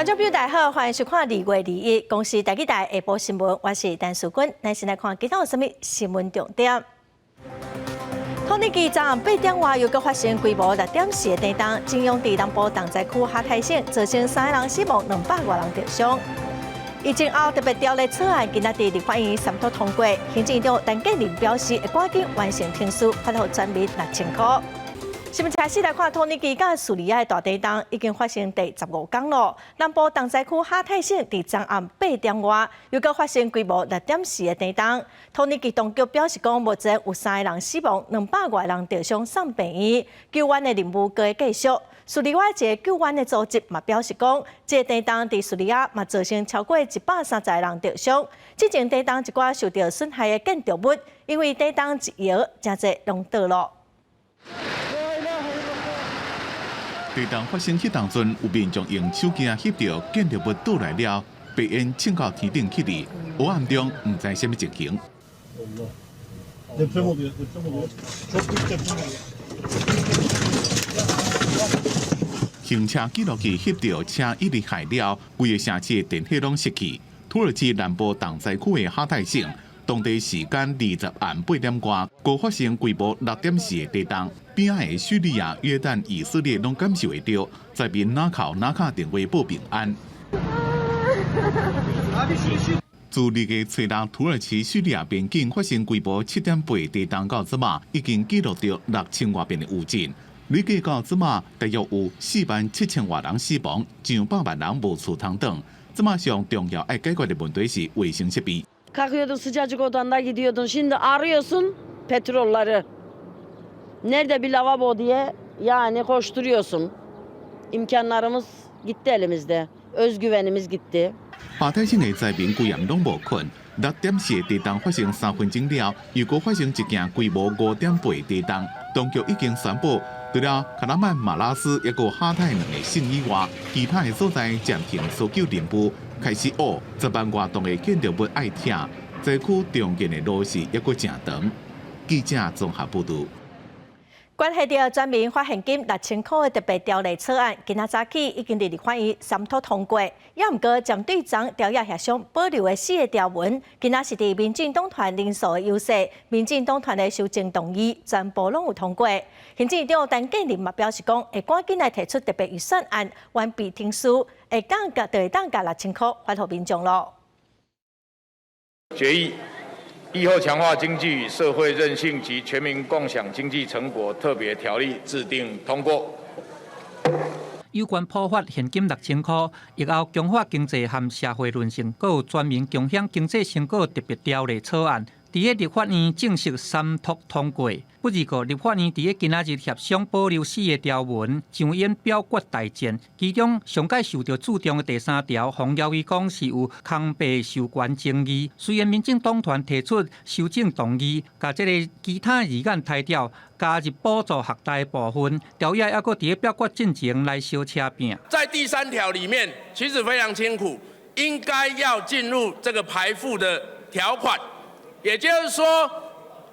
众朋友大家好，欢迎收看2月2日公视台记台下晡新闻，我是陈淑君。咱先来看今天有什么新闻重点。统计局昨暗8点外又搁发生规模6.4的地震，震央伫南部东财区哈台省，造成3个人死亡，200多人受伤。疫情后特别条例草案今仔日立法院三读通过，行政院长陈建仁表示会赶紧完成听书，发给全民6000块。新闻开始来看，统计局甲苏利亚的大地震已经发生第15天了。南部东财区哈泰省伫昨暗8点外，又搁发生规模6.4的地震。统计局当局表示讲，目前有3个人死亡，200多人受伤送病院，救援的任务搁会继续。苏利亚一个救援的组织嘛表示讲，这地震伫苏利亚嘛造成超过130个人受伤。之前地震一寡受到损害的建筑物，因为地震一摇，真侪拢倒落。地震发生迄当阵，有民众用手机翕到建筑物倒来了，白烟冲到天顶去哩，黑暗中唔知什么情形。行车记录器翕到车一直害了，规个城市的电火拢熄去。土耳其南部东灾区的哈泰省，当地时间20暗8点外，高发生规模6.4的地震。边仔的叙利亚、约旦、以色列拢感受会到，在边拿靠拿卡电话报平安。自2月初六，土耳其叙利亚边境发生规模7.8地震到即马，已经记录到6000多遍的余震。累计到即马，大约有47000多人死亡，200万人无处通等。即马上重要要解决的问题是卫生设备。Kalkıyordun sıcacık odanda gidiyordun. Şimdi arıyorsun petrolları. Nerede bir lavabo diye yani koşturuyorsun. İmkanlarımız gitti elimizde. Özgüvenimiz gitti. 哈泰省的灾民规暗拢无困，6.4地震发生3分钟了，又搁发生一件规模5.8地震。当局已经宣布，除了卡拉曼马拉斯一个哈泰2个省以外，其他的所在暂停搜救任务，开始学10万外栋的建筑物爱拆，灾区中间的路是一个正长。记者综合报道。关系到全民发现金6000块的特别条例草案，今仔早起已经伫立法院三读通过。也毋过，针对昨条约协商保留的4个条文，今仔是伫民进党团人数的优势，民进党团的修正动议全部拢有通过。行政院长陈建仁嘛表示讲，会赶紧来提出特别预算案，完备听书，会当甲6000块发给民众咯。决议。疫后强化经济与社会韧性及全民共享经济成果特别条例制定通过。有关普发现金6000块，疫后强化经济和社会韧性，还有全民共享经济成果特别条例草案，伫个立法院正式三读通过。不二个立法院伫个今仔日协商保留4个条文，上演表决大战。其中上届受到注重的第3条，洪耀义讲是有空白授权争议。虽然民进党团提出修正动议，甲这个其他议案抬调，加入补助学贷部分，条约还阁伫个表决进程来小车拼。在第3条里面，其实非常清楚，应该要进入这个排付的条款，也就是说。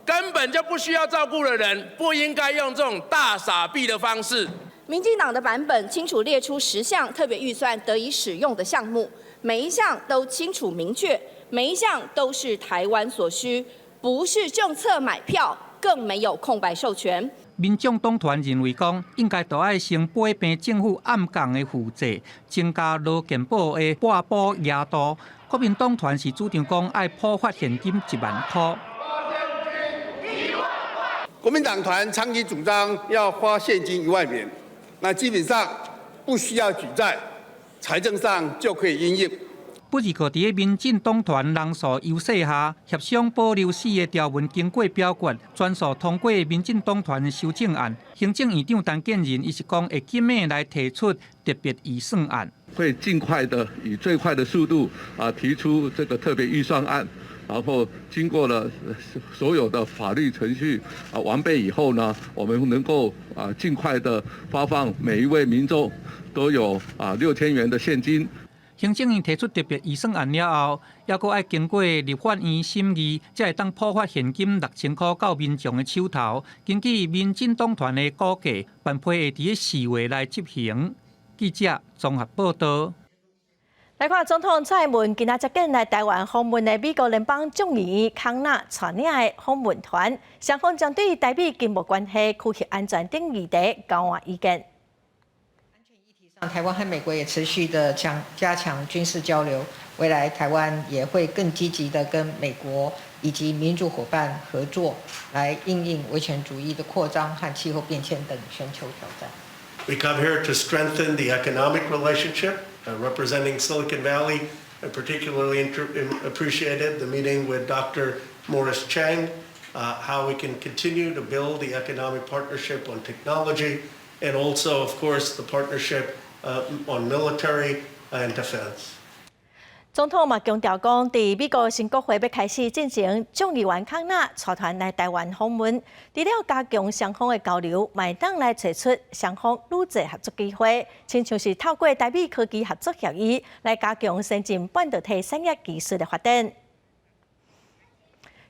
根本就不需要照顾的人，不应该用这种大撒币的方式。民进党的版本清楚列出10项特别预算得以使用的项目，每一项都清楚明确，每一项都是台湾所需，不是政策买票，更没有空白授权。民众党团认为讲，应该都要先拨平政府暗降的负债，增加劳健保的拨补额度。国民党团是主张讲，要普发现金1万块。国民党团长期主张要花现金1万元，那基本上不需要举债，财政上就可以因应。不二个伫个民进党团人数优势下，协商保留4个条文经过表决，全数通过民进党团的修正案。行政院长陈建仁伊是讲会紧的来提出特别预算案，会尽快的以最快的速度提出这个特别预算案。然后经过了所有的法律程序完备以后呢，我们能够尽快的发放每一位民众都有6000元的现金。行政院提出特别预算案了后，还阁要经过立法院审议，才会当普发现金6000块到民众的手头。根据民进党团的估计，办批会伫4月来执行。记者综合报道。来看总统蔡英文今仔接见来台湾访问的美国联邦众议院康纳带领的访问团，双方将对台美经贸关系、区域安全等议题交换意见。台湾和美国也持续的加强军事交流，未来台湾也会更积极的跟美国以及民主伙伴合作，来因应威权主义的扩张和气候变迁等全球挑战。We come here to strengthen the economic relationship, representing Silicon Valley. I particularly appreciated the meeting with Dr. Morris Chang, how we can continue to build the economic partnership on technology, and also, of course, the partnership on military and defense. 总统嘛强调讲，伫美国新国会要开始进行众议员康纳带团来台湾访问，除了加强双方的交流，卖当来找出双方愈侪合作机会，亲像是透过台美科技合作协议来加强先进半导体产业技术的发展。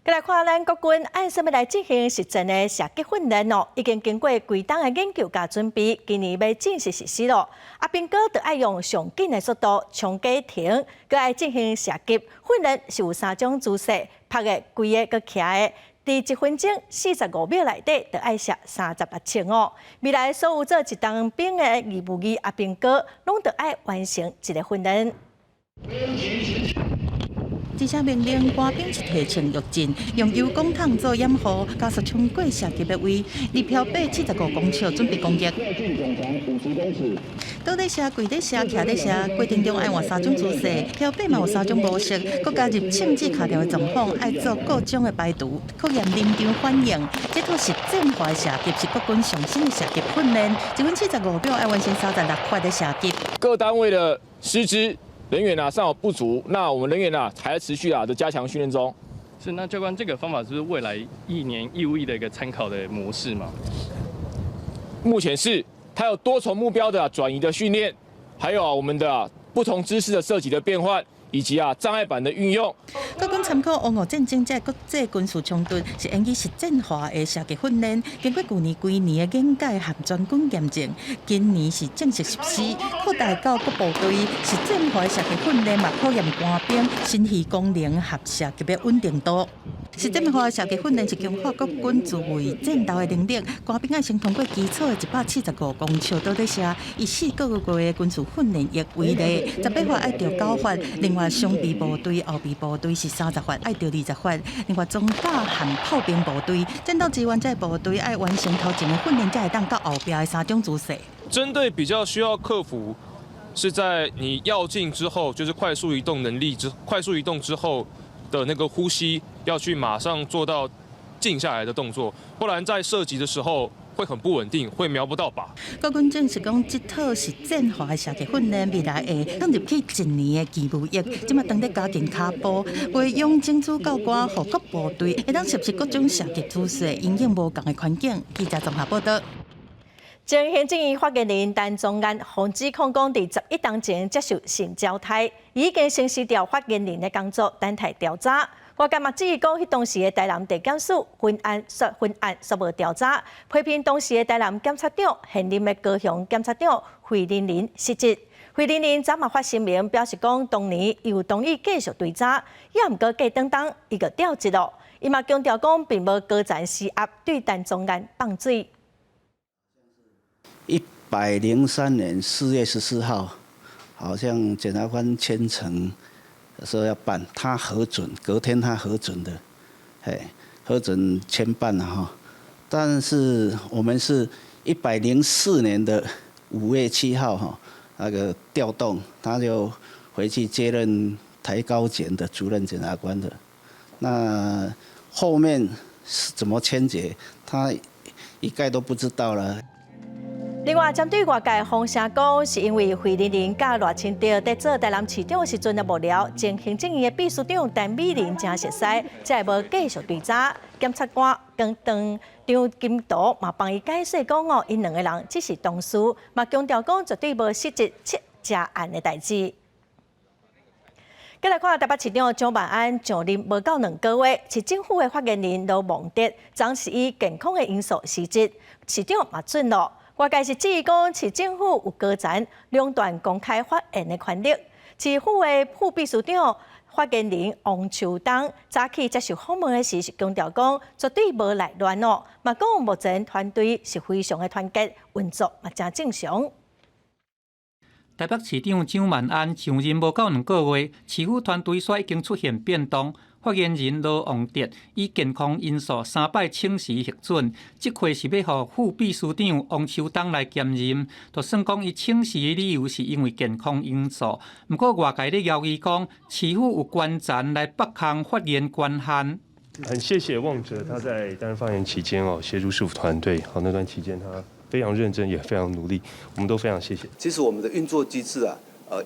再来看咱国军按什么来进行实战的射击训练咯？已经经过几档的研究甲准备，今年要正式实施咯。阿兵哥就爱用上紧的速度冲击停，佮爱进行射击训练，是有3种姿势：拍的、跪的、佮徛的。伫1分钟45秒内底，就爱射38枪哦。未来所有做一当兵的义务役阿兵哥，拢就爱完成一个训练。这声命令，官兵一提穿浴巾，用油光桶做掩护，加速冲过射击的位，离标靶75公尺，准备攻击。倒在射、跪在射、徛在射，过程中爱换3种姿势，标靶嘛有3种模式，佮加入枪支卡条的状况，爱做各种的排除，考验临场反应。这套实战化的射击是国军上新的射击训练，1分75秒爱完成36发的射击。各单位的师资人员尚有不足，那我们人员还在持续的加强训练中。是，那教官，这个方法是未来1年义务役的一个参考的模式吗？目前是，它有多重目标的转移的训练，还有我们的不同姿势的射击的变换，以及障碍板的运用。国军参考俄乌战争这国际军事冲突，是演绎实战化的射击训练。经过去年规年的研解和专军验证，今年是正式实施，扩大到各部队实战化的射击训练，嘛考验官兵身体功能和射击的稳定度。实战化的射击训练是强化国军自卫战斗的能力，官兵要先通过基础的175公尺倒底射，以4个月的军事训练役为例，18发爱着9发，另外上臂部队、后臂部队是30发，爱着20发，另外中打和炮兵部队，战斗支援这部队爱完成头前的训练，才会当到后边的3种姿势。针对比较需要克服，是在你要进之后，就是快速移动能力快速移动之后的那个呼吸，要去马上做到静下来的动作，不然在射击的时候会很不稳定，会瞄不到靶。国军证实讲，这套实战化的射击训练未来会放入去1年的义务役，即马当在加紧脚步，培养精主教官和各部队会当熟悉各种射击姿势，应用无同的环境。记者综合报道。前行政院发言人陈宗安防指控讲，伫11当前接受性交态，已经行使掉发言人的工作，等待调查。外界嘛质疑讲，迄当时的台南地检署昏案煞无调查，批评当时的台南检察长现任的高雄检察长惠玲玲失职。惠玲玲昨嘛发声明表示讲，当年伊有同意继续追查，也毋过过当伊就调职咯。伊嘛强调讲，并无高层施压对陈宗安放水。103年4月14号，好像检察官签呈说要办，他核准，隔天他核准的，核准签办了哈。但是我们是104年的5月7号哈，那个调动，他就回去接任台高检的主任检察官的。那后面是怎么签结，他一概都不知道了。另外，针对外界风声讲，是因为惠玲玲甲赖清德在做台南市长的时阵啊无聊，前行政院的秘书长陈美玲真熟悉，才会无继续追查。检察官跟张金图嘛帮伊解释讲哦，因2个人只是同事，嘛强调讲绝对无涉及吃案的代志。再来看台北市长蒋万安上任无到2个月，市政府的发言人罗蒙德，暂时以健康的因素辞职，市长嘛准咯。外界是质疑讲，市政府有高层垄断公开发言的权力。市府的副秘书长发言人王秋冬早起接受访问的时，是强调讲，绝对无内乱哦，嘛讲目前团队是非常的团结，运作嘛正正常。台北市长蒋万安上任无到2个月，市府团队煞已经出现变动。发言人罗旺哲以健康因素3摆请辞核准，这回是要予副秘书长王秋冬来兼任。就算讲伊请辞的理由是因为健康因素，不过外界咧谣言讲市府有官员来北康发言权限。很谢谢旺哲他在担任发言期间协助市府团队那段期间他非常认真也非常努力，我们都非常谢谢。其实我们的运作机制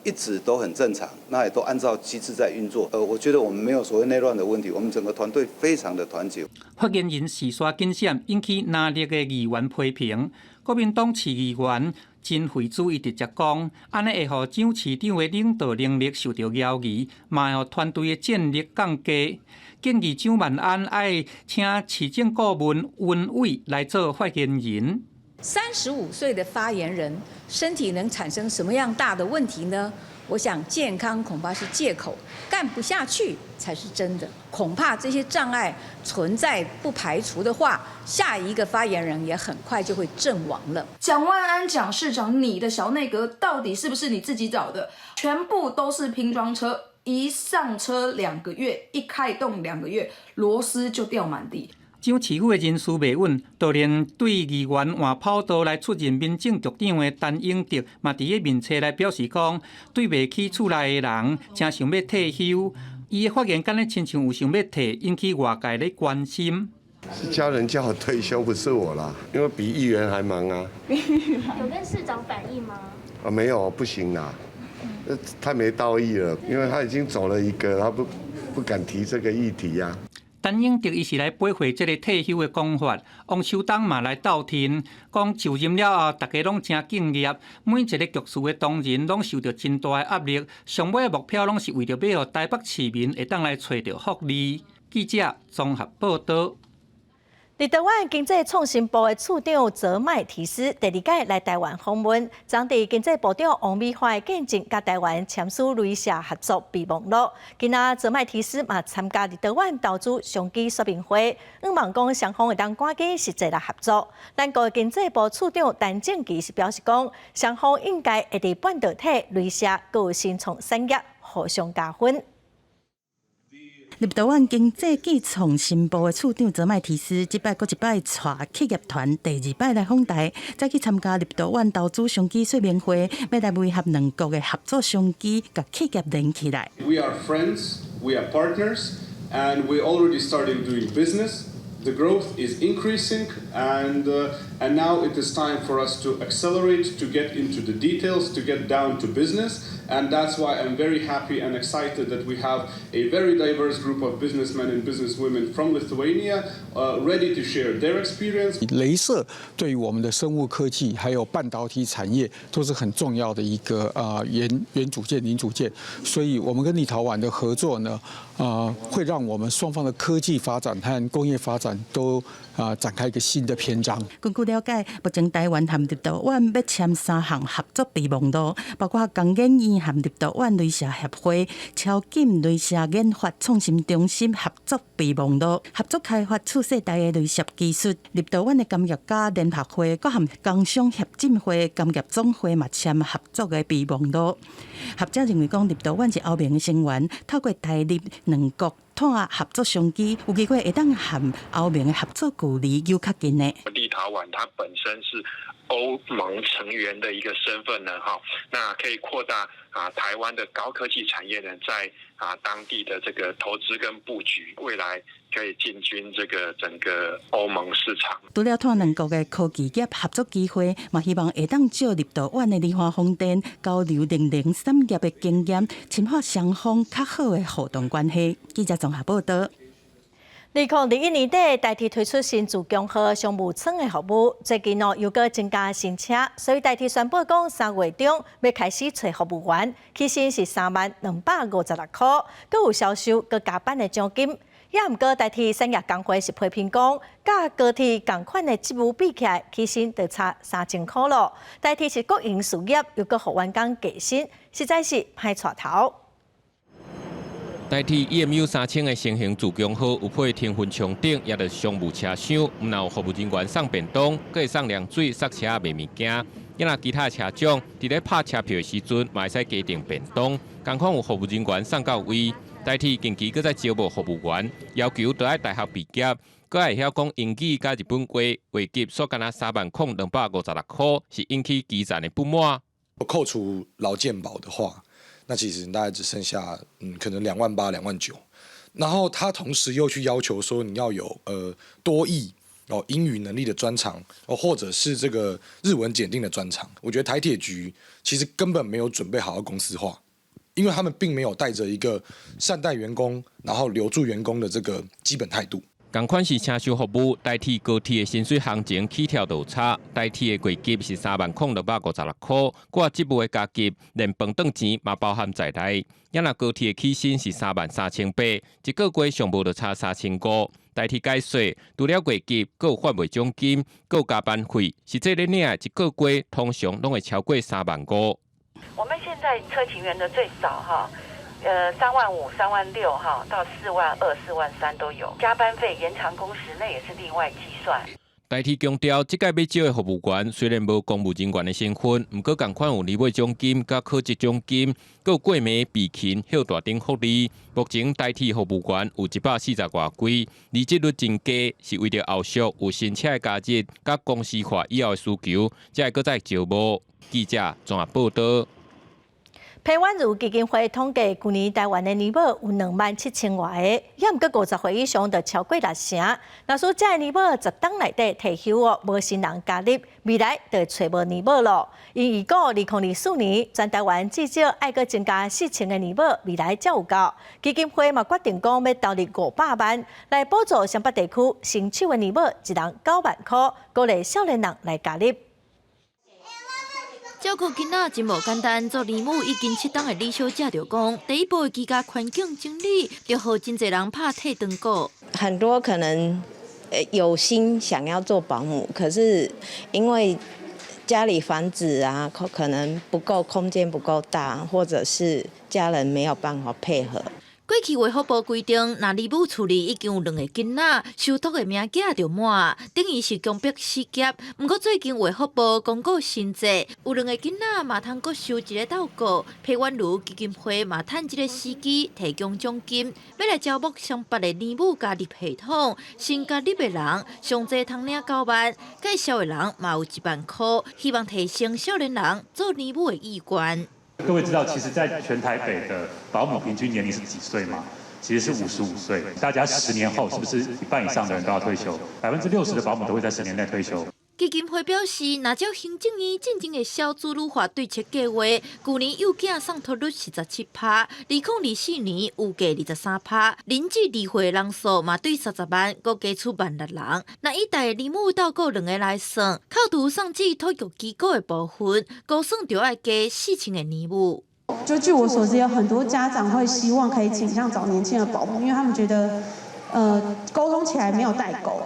一直都很正常，那也都按照机制在运作。我觉得我们没有所谓内乱的问题，我们整个团队非常的团结。发言人时刷紧闪，引起哪力的议员批评。国民党市议员真会主义直接讲，安尼会予蒋市长的领导能力受到怀疑，嘛会予团队的战力降低。建议蒋万安爱请市政顾问温伟来做发言人。35岁的发言人，身体能产生什么样大的问题呢？我想健康恐怕是借口，干不下去才是真的。恐怕这些障碍存在不排除的话，下一个发言人也很快就会阵亡了。蒋万安蒋市长，你的小内阁到底是不是你自己找的？全部都是拼装车，一上车2个月，一开动2个月，螺丝就掉满地。蒋市府的人事未稳，就连对议员换跑道来出任民政局长的陈永德，嘛伫个面册来表示讲，对袂起厝内的人，真想要退休。伊的发言敢若亲像有想要退，引起外界咧关心。是家人叫我退休，不是我啦，因为比议员还忙啊。有跟市长反映吗？没有，不行啦，太没道义了，因为他已经走了一个，他不敢提这个议题呀。陈永德伊是来背回这个退休的讲法，王秋冬嘛来斗天，讲就任了后，大家拢真敬业，每一个局处的同仁拢受到真大的压力，上尾的目标拢是为着要让台北市民会当来找到福利。记者综合报道。伫台湾经济创新部的处长泽麦提斯第2届来台湾访问，当地经济部长王美花见证甲台湾签署雷射合作备忘录。今仔泽麦提斯嘛参加伫台湾投资商机说明会，望讲双方会当赶紧实际来合作。咱国经济部处长陈正基是表示讲，双方应该会伫半导体、雷射、有新创产业互相加分。立台湾经济暨创新部的处长泽麦提斯，即摆佫一摆带企业团第2摆来访台，再去参加立台湾投资商机说明会，要来配合两国的合作商机，甲企业连起来。We are friends, we are partners, and we already started doing business. The growth is increasing, and now it is time for us to accelerate, to get into the details, to get down to business, and that's why I'm very happy and excited that we have a very diverse group of businessmen and businesswomen from Lithuania ready to share their experience. 雷射对于我们的生物科技还有半导体产业都是很重要的一个元组件、零组件，所以我们跟立陶宛的合作呢，会让我们双方的科技发展和工业发展都展开一个新的篇章。根据了解，目前台湾和立陶宛要签3项合作备忘录，包括工研院和立陶宛雷射协会、超紧雷射研发创新中心合作备忘录，合作开发次世代的雷射技术。立陶宛的工业家联合会，佮和工商协进会、工业总会嘛签合作的备忘录。学者认为讲，立陶宛是欧盟的成员，透过台立两国谈合作商机，有机会会当和欧盟的合作距离又较近的。立陶宛它本身是欧盟成员的一个身份呢，那可以扩大台湾的高科技产业呢，在当地的这个投资跟布局，未来可以进军这个整个欧盟市场。除了谈两国的科技业合作机会，嘛希望会当借立陶宛的离化风电交流003业的经验，深化双方较好的互动关系。记者综合报道。2021年底，台铁推出新自强号商务舱的服务，最近又搁增加新车，所以台铁宣布讲3月中要开始找服务员，起薪是3万256块，搁有销售搁加班的奖金。也毋过代替产业工会是批评讲，甲高铁同款的职务比起来，起薪就差3000块咯。代替是国营事业，又搁互员工加薪，实在是歹带头。代替 EMU 3000的成型自强号有配天分墙顶，也着商务车厢，毋但有服务人员送便当，阁会送凉水、塞车卖物件。也若其他车种伫咧拍车票的时阵，嘛会使加订便当，共款有服务人员送到位。代替近期搁再招募服务员，要求都爱大学毕业，搁会晓讲英语甲日本话，月级所干那30256块，是引起基层的不满。扣除劳健保的话，那其实大概只剩下可能28000、29000。然后他同时又去要求说你要有多益英语能力的专长或者是这个日文检定的专长。我觉得台铁局其实根本没有准备好要公司化，因为他们并没有带着一个善待员工，然后留住员工的这个基本态度。同款是车厢服务，代替高铁的薪水行情起跳都有差。代替的月级是30656块，挂职务的加级，连饭顿钱嘛包含在内。也若高铁的起薪是33800，一个月上无就差3500。代替解说，除了月级，阁有发袂奖金，阁有加班费，实际咧领一个月通常拢会超过35000。我们现在车勤员的最少35000、36000到42000、43000都有，加班费、延长工时那也是另外计算。代替强调，即届要招的服务员虽然无公务人员的身份，毋过同款有离尾奖金、甲考绩奖金，阁有过暝备勤、休大等福利。目前代替服务员有140外几，离职率真低，是为着后续有新车的加入，甲公司化以后的需求，才会搁再招募。记者综合报道。台湾如基金会统计，去年台湾的年保有27000外个，也毋过50岁以上就超过60%。若说这年保10档内底退休无新人加入，未来就找无年保咯。因预估2024年全台湾至少爱阁增加4000个年保，未来才有够。基金会嘛决定讲要投入500万来补助湘北地区新手的年保，一人9万块，鼓励少年人来加入。照顾囡仔真无简单，做年母已经7档的李小姐就讲，第一步的居家环境整理，就互真侪人拍退堂鼓。很多可能有心想要做保姆，可是因为家里房子啊，可能不够空间不够大，或者是家人没有办法配合。过去卫福部规定，若李母厝里已经有2个囡仔，收托的名额就满，等于是强迫失业。不过最近卫福部公告新制，有2个囡仔嘛通阁收1个照顾。陪玩如基金会嘛趁这个时机提供奖金，要来招募湘北的年母加入系统。新加入的人上济通领9万，介绍的人嘛有1万块，希望提升少年人做年母的意愿。各位知道，其实在全台北的保姆平均年龄是几岁吗？其实是55岁。大家10年后是不是一半以上的人都要退休？60%的保姆都会在10年内退休。基金会表示，若照行政院进前的小资女化对策计划，去年幼囝送托率是17%，2024年有加23%，临至离婚人数嘛对30万，阁加出16000人。那以大年母照顾2个来算，扣除送至托育机构的部分，估算就要加4000个年母。就据我所知，有很多家长会希望可以倾向找年轻的保姆，因为他们觉得，沟通起来没有代沟。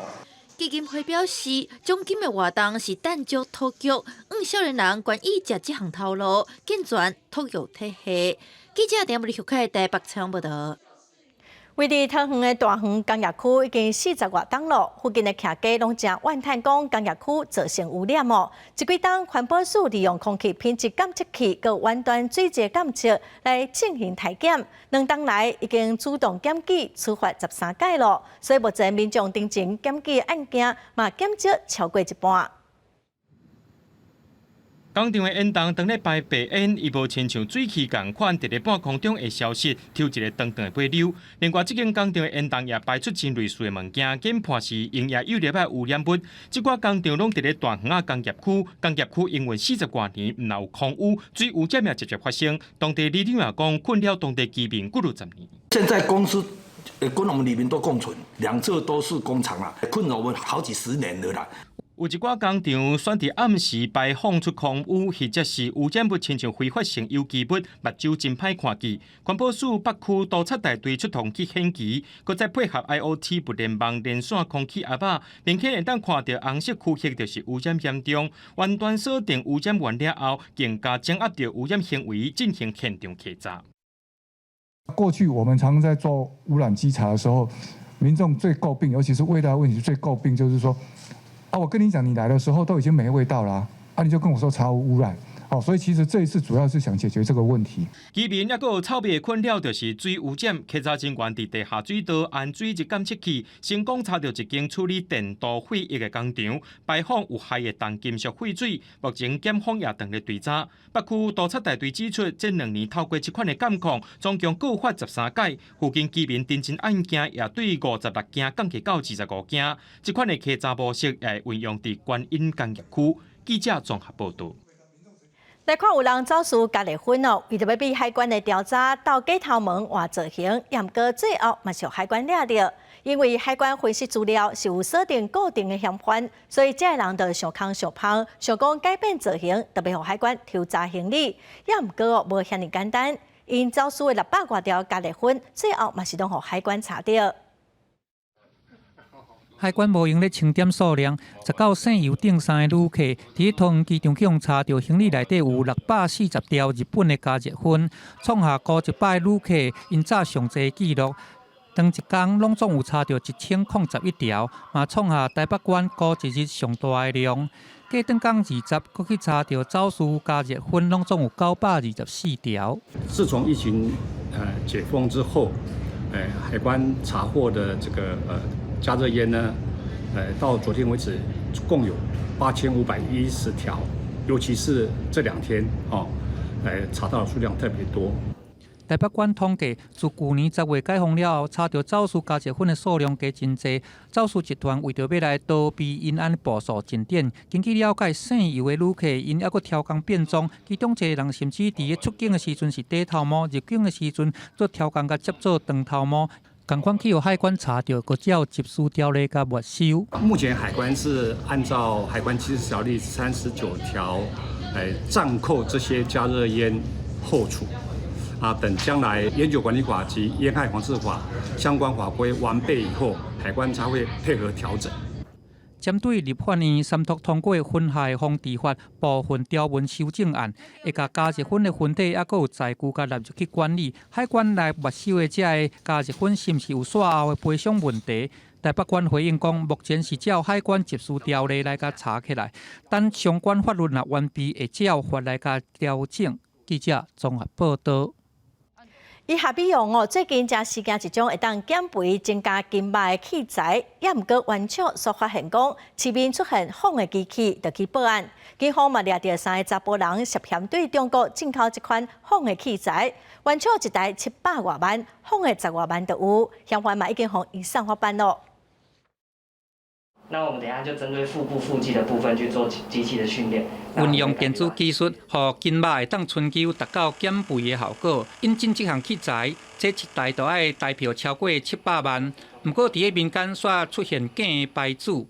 基金会表示，奖金的活动是弹足托育，少年人愿意食这项头路，健全托育体系。记者电视台台北采访报道。位伫桃园的大园工业区已经40外档咯，附近的徛家拢正怨叹讲工业区造成污染哦。这几档环保署利用空气品质监测器、佮远端水质监测来进行体检，2档来已经主动检举处罚13届咯。所以目前民众定情检举案件嘛减少超过一半。工厂的烟筒当咧排白烟，伊无亲像水汽共款，伫咧半空中会消失，抽一个长长的尾流。另外，这间工厂的烟筒也排出真类似的物件，检判是营业有列的污染物。这寡工厂拢伫咧大园仔工业区，工业区营运40多年，毋但有空污、水污染也直接发生。当地里长也讲，困扰当地居民几10年。现在公司跟我们里面都共存，2侧都是工厂啦，困扰我们好几10年了啦。有一寡工厂选伫暗时排放出空污，或者是污染物亲像挥发性有机物，目睭真歹看见。环保署北区督察大队出动去显期，佮再配合 IoT 物联网连线空气压仔，明显会当看到红色区域就是污染严重。完全锁定污染源了后，更加掌握到污染行为，进行现场稽查。过去我们常在做污染稽查的时候，民众最诟病，尤其是味道问题最诟病，就是说，我跟你讲，你来的时候都已经没味道啦，你就跟我说查无污染。所以其实这一次主要是想解决这个问题。居民也有臭味困扰，就是水污染。稽查人员伫地下水道按水一检测器，成功查到一间处理电镀废液的工厂，排放有害的重金属废水。目前检方也等咧追查。北区督察大队指出，这2年透过这款的监控，总共告发13件，附近居民侦侦案件也对56件降低到25件。这款的稽查模式也运用伫观音工业区。记者综合报道。来看有人走私咖喱粉哦，为着要比海关的调查到街头门换造型，也毋过最后嘛是海关抓到，因为海关分析资料是有锁定固定的嫌犯，所以这个人就上空上芳，想讲改变造型，特别互海关抽查行李，也毋过无遐尼简单，因走私的600多条咖喱粉，最后嘛是拢互海关查到。海关无用咧清点数量，19姓游顶山的旅客，伫桃园机场去查到行李内底有640条日本的加热粉，创下高100旅客因早上济记录。当一天拢总有查到1011条，嘛创下台北县高一日上大的量。过当天20，搁去查到走私加热粉，拢总有924条。自从疫情解封之后，海关查获的这个加热烟呢，到昨天为止共有8510条，尤其是这2天查到的数量特别多。台北县统计，自去年10月解封了后，查到走私加热粉的数量加真济。走私集团为着要来躲避因安步数进展，根据了解，姓游的旅客因还佫挑工变装，其中一个人甚至伫出境的时阵是低头毛，入境的时阵做挑工甲接做长头毛。同款去由海关查到，佫只有集输条例甲没收。目前海关是按照海关起始条例39条，暂扣这些加热烟后处。等将来烟酒管理法及烟害防治法相关法规完备以后，海关才会配合调整。针对立法院3读通过《烟害防治法》部分条文修正案，会甲加热粉的分体，还佫有载具甲纳入去管理。海关来没收的这个加热粉，是毋是有煞后的赔偿问题？台北县回应讲，目前是照海关集输条例来甲查起来，等相关法律若完备，会照法来甲调整。记者综合报道。以下比用最近才试验一种会当减肥、增加筋脉的器材，也毋过原厂所发现讲，市面出现仿的机器，就去报案。警方嘛抓到3个查甫人涉嫌对中国进口这款仿的器材，原厂一台700多万，仿的10多万都有，相关嘛已经向移送法办咯。那我们等一下就针对腹部腹肌的部分去做机器的训练，运用电子技术，让筋肉会当春秋，达到减肥的效果。引进这项器材，这一台就要台票超过700万。不过，伫个民间煞出现假牌子。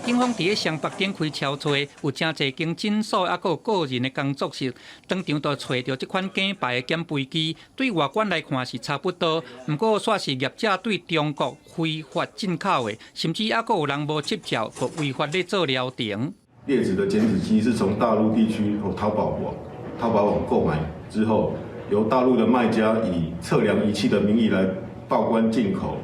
警方伫个湘北展开超找，有真侪经诊所还有个人的工作室，当场就找到这款假牌的减肥机。对外观来看是差不多，不过煞是业者对中国非法进口的，甚至还有人无执照，和违法咧做疗程。劣质的减脂机是从大陆地区或淘宝网购买之后，由大陆的卖家以测量仪器的名义来报关进口，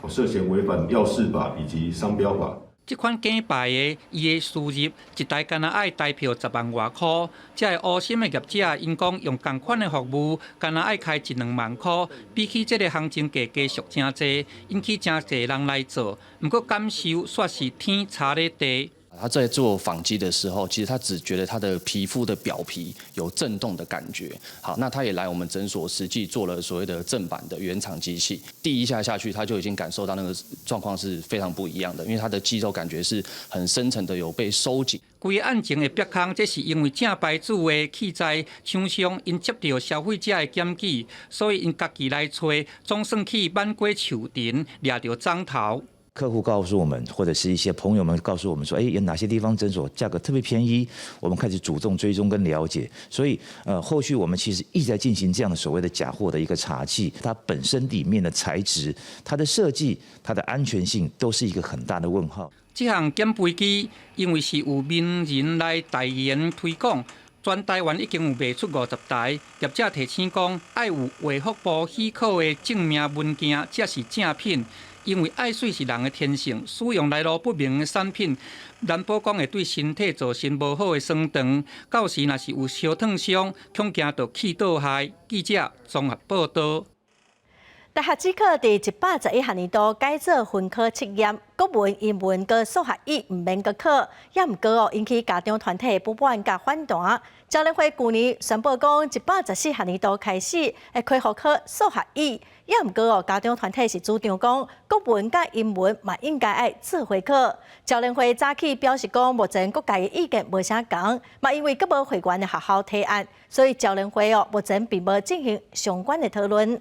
涉嫌违反药事法以及商标法。这款假牌的，伊的输入一台干那爱台票10万外块，这个乌心的业者因讲用同款的服务，干那爱开1-2万块，比起这个行情价加俗真济，引起真济人来做。不过感受煞是天差咧地。他在做仿机的时候，其实他只觉得他的皮肤的表皮有震动的感觉。好，那他也来我们诊所实际做了所谓的正版的原厂机器，第一下下去，他就已经感受到那个状况是非常不一样的，因为他的肌肉感觉是很深层的有被收紧。规个案情的逼空，这是因为正牌子的器材厂商因接到消费者的检举，所以因家己来找，总算去挽过树田，抓到章头。客户告诉我们，或者是一些朋友们告诉我们说，有哪些地方诊所价格特别便宜，我们开始主动追踪跟了解。所以后续我们其实一直在进行这样的所谓的假货的一个查缉，它本身里面的材质、它的设计、它的安全性都是一个很大的问号。这项减肥机因为是有名人来代言推广，全台湾已经有卖出50台。业者提醒讲，要有卫福部许可的证明文件才是正品。因为爱水是人的天性，使用来路不明的产品，难保讲会对身体造成无好的伤痛。到时若是有烧烫伤，恐惊到气倒害。记者综合报道。大学指考第111学年度改做分科测验，国文、英文跟数学1唔免搁考，也唔过引起家长团体不满甲反弹。教联会去年宣布讲，114学年度开始会开复考数学1，也唔过家长团体是主张讲，国文甲英文嘛应该爱做会考。教联会早起表示讲，目前各界的意见无啥同，嘛因为阁无会员的学校提案，所以教联会目前并无进行相关的讨论。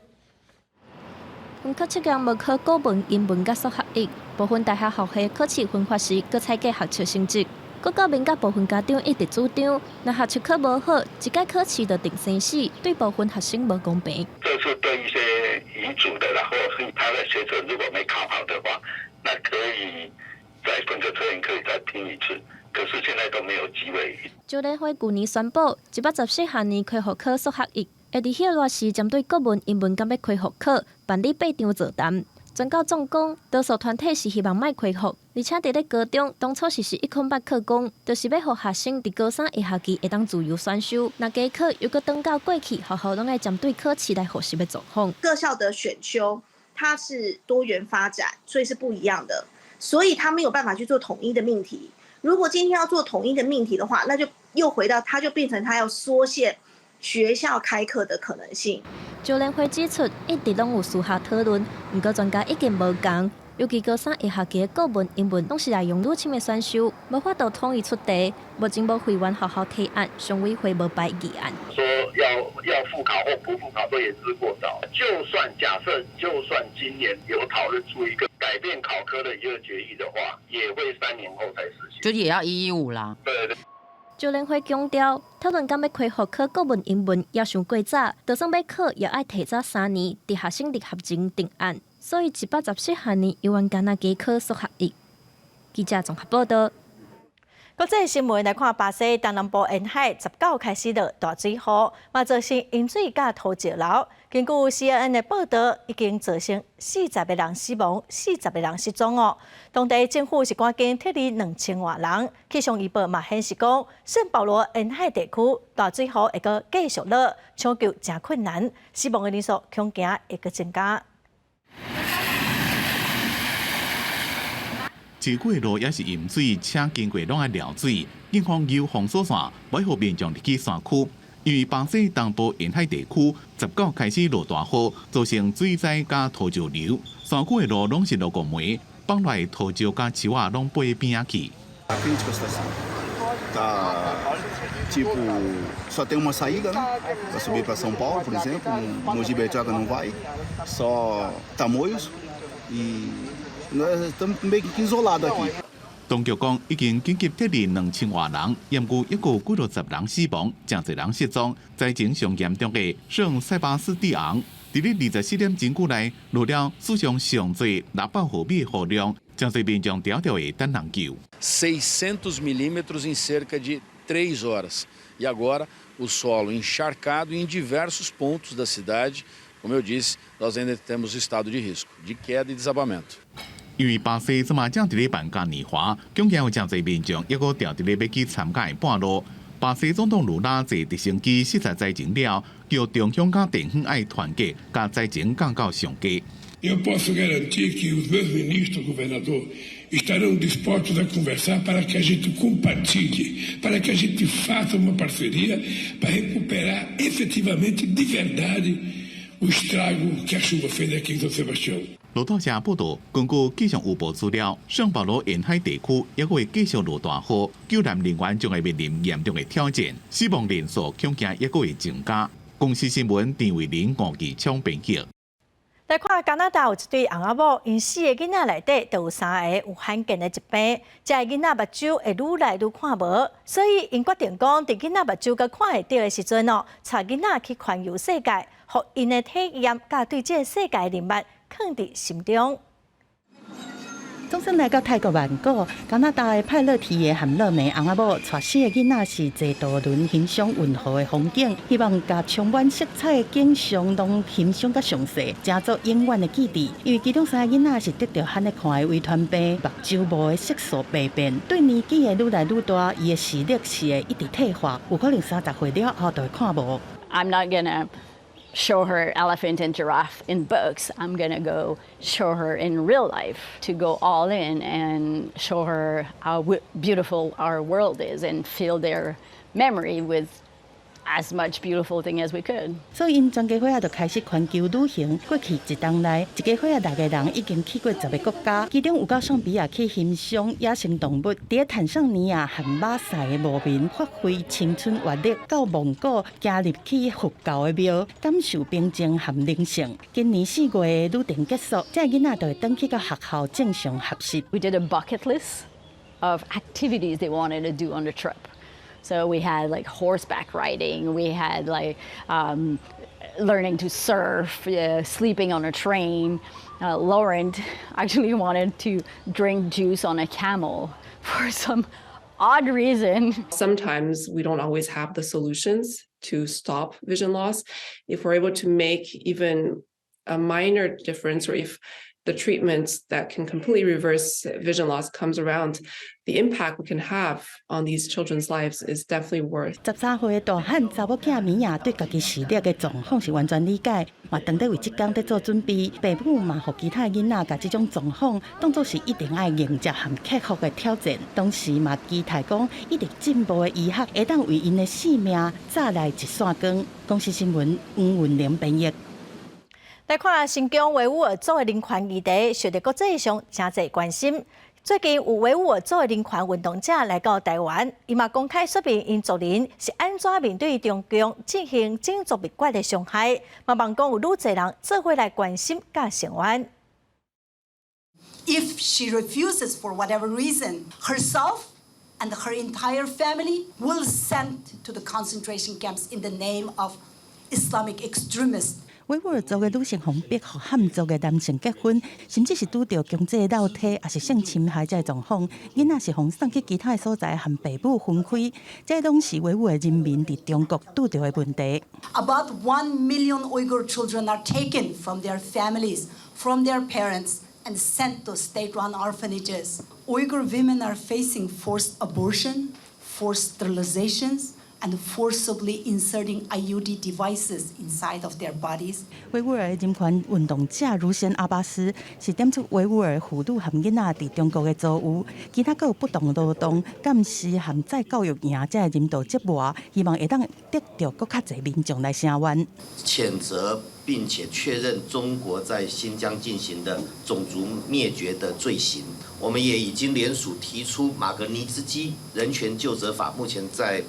分科测验无考国文、英文甲数学1，部分大学学系考试分发时，搁采计学测成绩。国教民甲部分家长一直主张，若学测考无好，一届考试就定生死，对部分学生无公平。这是对一些遗嘱的，或者是他的学生如果没考好的话，那可以在分科测验可以再拼一次。可是现在都没有机会。教联会去年宣布，114学年开复考数学1。会伫迄个时针对国文、英文敢要开复考，办理8场座谈。专家总讲，多数团体是希望莫开复，而且伫咧高中当初是108课纲，就是要互学生伫高3下学期会当自由选修。若加考又搁等到过去，学校拢爱针对考试来学习的状况。各校的选修它是多元发展，所以是不一样的，所以它没有办法去做统一的命题。如果今天要做统一的命题的话，那就又回到它就变成它要缩限学校开课的可能性。教联会指出，一直拢有私下讨论，不过专家意见无同。尤其高3下学期的国文、英文拢是来用愈深的选修，无法度统一出题。目前无会员学校提案，常委会无排议案。说要复考或不复考都言之过早。就算今年有讨论出一个改变考科的一个决议的话，也会3年后才实现。就也要115啦。对。教联会强调，讨论敢要开复考国文、英文也伤过早，就算要考，也爱提早3年，伫学生入学前定案。所以114学年有缘干那加考数学1。记者综合报道。国际新闻来看，巴西东南部沿海19开始落大水雨，嘛造成淹水甲土石流。根据 CNN 的报道，已经造成40个人死亡，40个人失踪哦。当地政府是赶紧撤离2000多人。气象预报嘛显示讲，圣保罗沿海地区大水雨会阁继续落，抢救真困难，死亡的人数恐惊会阁增加。一过路也是淹水，车经过拢爱撩水。警方由封锁线，不互民众入去山区。因为巴西东部沿海地区19开始落大雨，造成水灾加土石流，山区的路拢是落过梅，放来土石加树仔拢飞边仔去。Tipo, só tem uma saída, né? Para subir para São Paulo, por exemplo, Mogi-Bertioga não vai, só Tamoios e nós estamos meio que isolados aqui. 当局讲已经紧急撤离2000多人，验估一共几60人死亡，真侪人失踪。灾情上严重的圣塞巴斯蒂昂，伫咧24点钟久内落了史上上侪600毫米的雨量，真侪民众条条的等人救。600 milímetros em cerca de 3 horas. E agora o solo encharcado em diversos pontos da cidade. Como eu disse, nós ainda temos estado de risco de queda e desabamento. 因为巴西即马正伫咧办嘉年华，恐惊有真侪民众抑阁调伫咧要去参加的半路。巴西总统卢拉坐直升机视察灾情了，叫中乡甲地方爱团结，甲灾情降到上低。Eu posso garantir que os meus ministros, governador, estarão dispostos a conversar para que a gente compartilhe, para que a gente faça uma parceria para recuperar efetivamente, de verdade, o estrago que a chuva fez aqui em São Sebastião. 路透社报道，根据气象预报资料，圣保罗沿海地区也会继续落大雨，救援人员将会面临严重的挑战，死亡人数恐惊也会增加。公司新闻陈伟林5期抢编辑。来看加拿大有一对翁仔某，因4个囡仔内底都有3个有罕见的疾病，这个囡仔目睭会愈来愈看无，所以因决定讲，伫囡仔目睭佮看会到的时阵哦，带囡仔去环游世界，互因的体验甲对这个世界人物放伫心中。总算来到泰国曼谷，加拿大的派乐提耶含乐美翁仔某，带4个囡仔是坐渡轮欣赏运河的风景，希望甲充满色彩的景象拢欣赏甲详细，成作永远的记忆。因为其中3个囡仔是得到罕得看的微传病，目睭部的色素病变，对年纪的愈来愈大，伊的视力是会一直退化，有可能30岁了后就会看无。I'm not gonna show her elephant and giraffe in books. I'm gonna go show her in real life to go all in and show her how beautiful our world is and fill their memory with as much beautiful thing as we could. 所以因全家伙仔就开始环球旅行。过去一冬内，一家伙仔6个人已经去过10个国家，其中有到尚比亚去欣赏野生动物，伫坦桑尼亚和马赛的牧民发挥青春活力，到蒙古加入去佛教的庙，感受平静和灵性。今年4月的旅程结束，这囡仔就会回去到学校正常学习。We did a bucket list of activities they wanted to do on the trip. So we had like horseback riding, we had like learning to surf, sleeping on a train. Lauren actually wanted to drink juice on a camel for some odd reason. Sometimes we don't always have the solutions to stop vision loss. If we're able to make even a minor difference, or if the treatments that can completely reverse vision loss comes around, the impact we can have on these children's lives is definitely worth. 13岁的大汉查某囝米娅对家己视力的状况是完全理解，嘛当在为即天在做准备。父母嘛，互其他囡仔甲即种状况当作是一定爱迎接和克服的挑战。同时嘛，期待讲一直进步的医学会当为因的性命早来一线光。公司新闻黄云玲编译。来看新疆维吾尔族的人权议题，受到国际上真侪关心。最近有维吾尔族的人权运动者来到台湾，伊嘛公开说明因族人是安怎面对中共进行种族灭绝的伤害，嘛望讲有愈侪人做伙来关心甲声援。If she refuses for whatever reason, herself and her entire family will sent to the concentration camps in the name of Islamic extremists. 维吾尔族的女性被逼和汉族的男性结婚，甚至是拄到经济闹体，也是性侵害这状况，囡仔是被送去其他的所在，和父母分开，这拢是维吾尔人民伫中国拄到的问题。About 1 million Uyghur children are taken from their families, from their parents, and sent to state-run orphanages. Uyghur women are facing forced abortion, forced sterilizations, and forcibly inserting IUD devices inside of their bodies. 维吾尔人权运动者卢森阿巴斯是点出维吾尔妇女和囡仔伫中国的遭遇，其他还有不当劳动、监视和再教育营这人道折磨，希望会当得到更较侪民众来声援。谴责并且确认中国在新疆进行的种族灭绝的罪行。我们也已经联署提出马格尼茨基人权救责法，目前在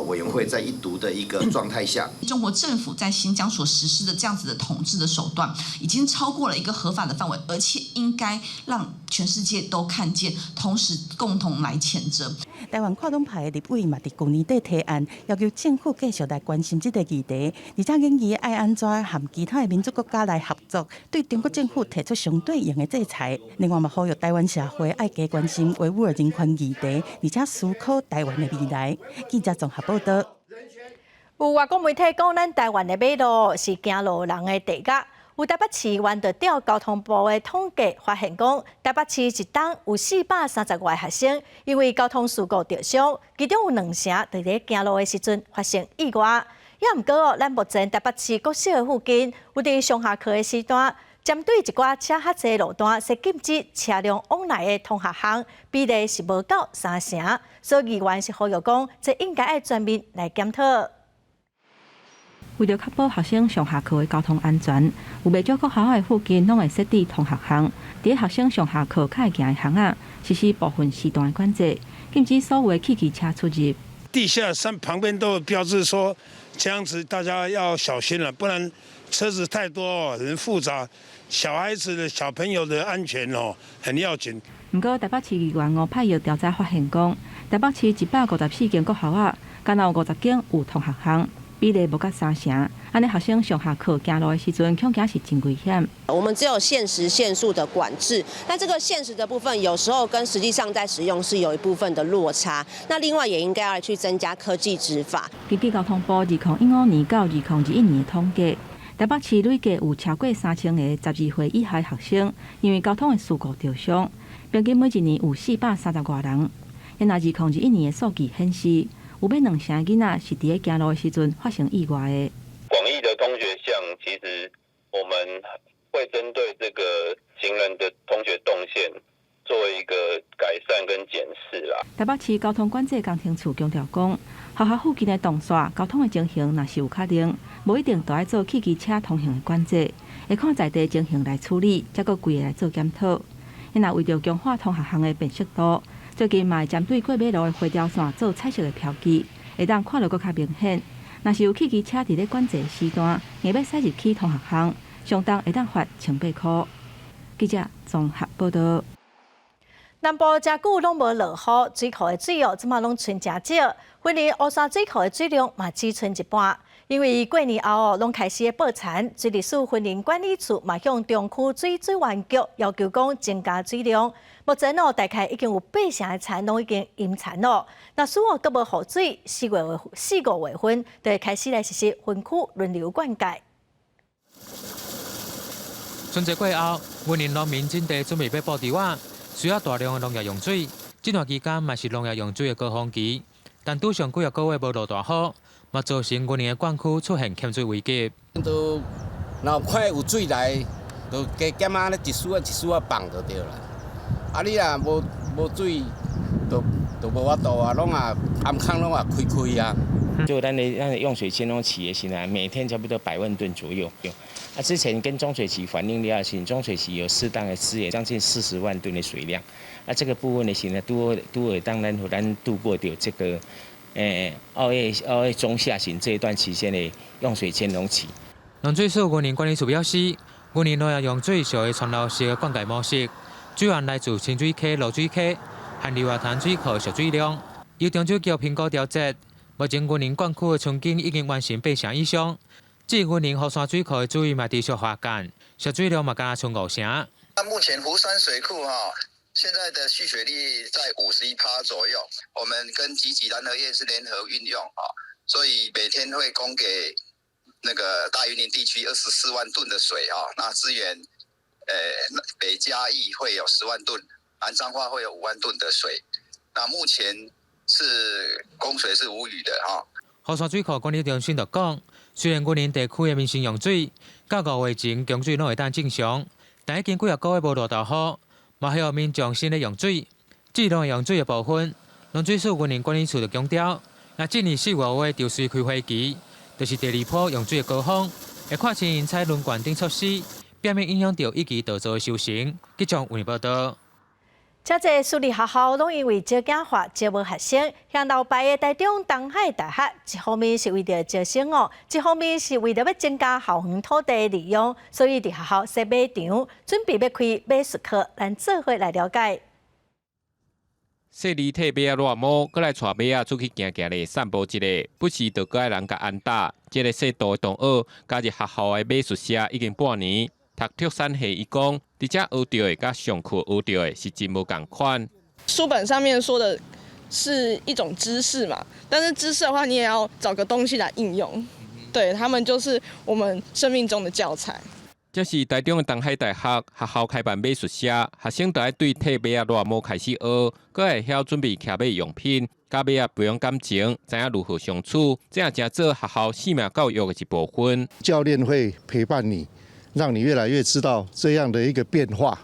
委员会在一读的一个状态下，中国政府在新疆所实施的这样子的统治的手段，已经超过了一个合法的范围，而且应该让全世界都看见，同时共同来谴责。台湾跨党派的立委嘛，伫去年底提案，要求政府继续来关心这个议题，而且建议爱安怎和其他的民主国家来合作，对中国政府提出相对应的制裁。另外嘛，呼吁台湾社会爱加关心维吾尔人权议题，而且思考台湾的未来。记者综合报道。有外国媒体讲，咱台湾的马路是行路人的地价。有台北市原着调交通部的统计发现，讲台北市一冬有430外学生因为交通事故受伤，其中有2成在咧行路的时阵发生意外。也毋过咱目前台北市国小附近有伫上下课的时段，针对一寡车较侪路段，是禁止车辆往来的通学巷，比例是无到3成，所以议员是呼吁讲，这应该爱全面来检讨。为了确保学生上下课的交通安全，有袂少个校的附近拢会设置通学巷，伫学生上下课较会行的巷仔，实施部分时段的管制，禁止所有的汽机车出入。地下山旁边都有标志说，这样子大家要小心了，不然车子太多很复杂，小朋友的安全很要紧。不过台北市议员吴派耀调查发现讲，台北市154间国校啊，敢有50间有同学巷，比例无到3成。安尼学生上下课行路的时阵，恐惊是真危险。我们只有限时限速的管制，那这个限时的部分有时候跟实际上在使用是有一部分的落差。那另外也应该要来去增加科技执法。根据交通部2015年到2021年的统计，台北市累计有超过3000个12岁以下学生因为交通的事故受伤，平均每一年有430多人。因那2021年的数据显示，有要2成囡仔是伫咧行路的时阵发生意外的。广义的通学巷，其实我们会针对这个行人的通学动线做一个改善跟检视啦。台北市交通管制工程处强调讲，学校附近的动线交通的情形若是有确定，无一定都要做汽机车通行的管制，会看在地情形来处理，再个规个来做检讨。因若为着强化通学巷的辨识度，最近嘛会针对过马路的花条线做彩色的标记，会当看到更较明显。若是有汽机车伫咧管制时段，硬要驶入去通学巷，上当会当罚1,800块。记者综合报道。南部真久拢无落雨，水库的水即马拢剩真少，今年乌山水库的水量嘛只剩一半。因为过年后拢开始报产，水利署森林管理处嘛向中区水源局要求讲增加水量。目前大概已经有8成的田拢已经淹残咯。那如果阁无雨水，4、5月份就会开始来实施分区轮流灌溉。春节过后，今年农民种地准备要布稻啊，需要大量的农业用水。这段期间嘛是农业用水的高峰期，但拄上几个月无落大雨，嘛造成今年的灌区出现欠水危机。都若快有水来，就加减啊，一丝啊放就对了。啊，你若无水，就无法度啊，拢啊暗坑拢啊开啊。就咱的用水监控企业现在每天差不多100万吨左右。啊，之前跟中水期反映了，中水期有适当的支援，将近40万吨的水量。啊，这个部分的现在都会当然和咱度过掉这个2月中下旬这一段期间的用水监控期。农水署今年管理处表示，今年农业用水属于传流式的灌溉模式，水源来自清水溪、露水溪和梨花潭水库蓄水量。由中水局评估调节，目前今年灌区的村景已经完成8成以上。至于今年后山水库的水嘛持续下降，蓄水量嘛敢剩5成。那目前湖山水库现在的蓄水率在51%左右，我们跟集集蓝河业是联合运用所以每天会供给那个大云林地区24万吨的水那支援北嘉义会有10万吨，南彰化会有5万吨的水。那目前是供水是无虞的后山水库管理中心就讲，虽然今年地区的民生用水到5月前供水拢会当正常，但已经几个月无落大雨，嘛希望民众新的用水。至于农业用水的部分，农水署今年管理处就强调，若今年4、5月潮水开花期，就是第2波用水的高峰，会看清因采轮灌等措施，避免影响到一期稻作的收成。记者为报道。遮侪私立学校拢因为招囝法招无学生，向老牌的台中东海大学，一方面是为着招生一方面是为着要增加校园土地利用，所以伫学校设马场，准备要开美术课，咱做伙来了解。细里替马仔乱摸，搁来带马仔出去行行咧散步一下，不时就搁爱人甲安打。这个适度的同学加入学校的美术社已经半年。读畜产系伊讲，伫遮学到的甲上课学到的是真无共款。书本上面说的是一种知识嘛，但是知识的话，你也要找个东西来应用。对，他们就是我们生命中的教材。这是台中的东海大学学校开办美术社，学生就要对替马仔乱摸开始学，搁会晓准备骑马用品，甲马仔培养感情，知影如何相处，这样正做学校生命教育的一部分。教练会陪伴你。让你越来越知道这样的一个变化。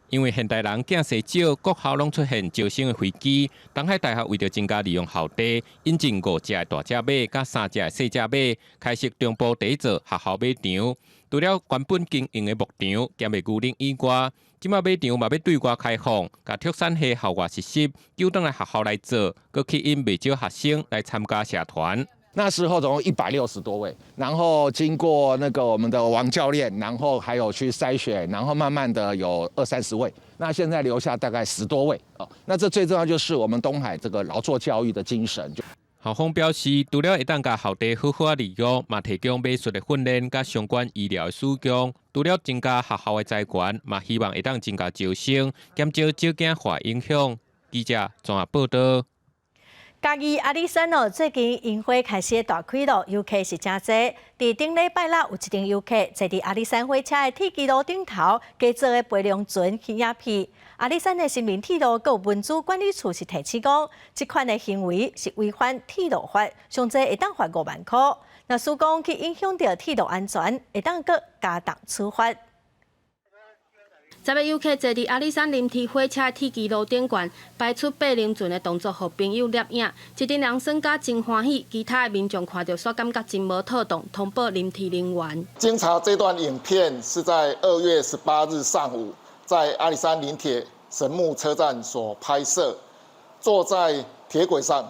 因为现代人囝势少，各校拢出现招生的飞机。东海大学为了增加利用校地，引进5只的大只马，甲3只的小只马，开设中部第一座学校马场。除了原本经营的牧场兼卖牛奶以外，即马马场嘛要对外开放，甲畜产系校外实习，叫转来学校来做，搁吸引未少学生来参加社团。那时候总共160多位，然后经过那个我们的王教练，然后还有去筛选，然后慢慢的有20-30位，那现在留下大概10多位哦。那这最重要就是我们东海这个劳作教育的精神。校方表示，除了会当甲校地好好利用，嘛提供美术的训练甲相关医疗的使用。除了增加学校的财源，嘛希望会当增加招生，减少少子化影响。记者综合报道。嘉义阿里山最近樱花开始大开了，游客是真多。伫顶礼拜六有一群游客坐伫阿里山火车的铁基路顶头，加做的培养船去影片。阿里山的新民铁路有文资管理处是提醒讲，这款的行为是违反铁路法，上侪会当罚5万块。若施工去影响到铁路安全，会当搁加重处罚。10位游客坐伫阿里山临铁火车铁基路顶悬，摆出八棱船的动作，互朋友摄影。一阵人耍甲真欢喜，其他的民众看到煞感觉真无妥当，通报临铁人员。经查，这段影片是在2月18日上午，在阿里山临铁神木车站所拍摄。坐在铁轨上，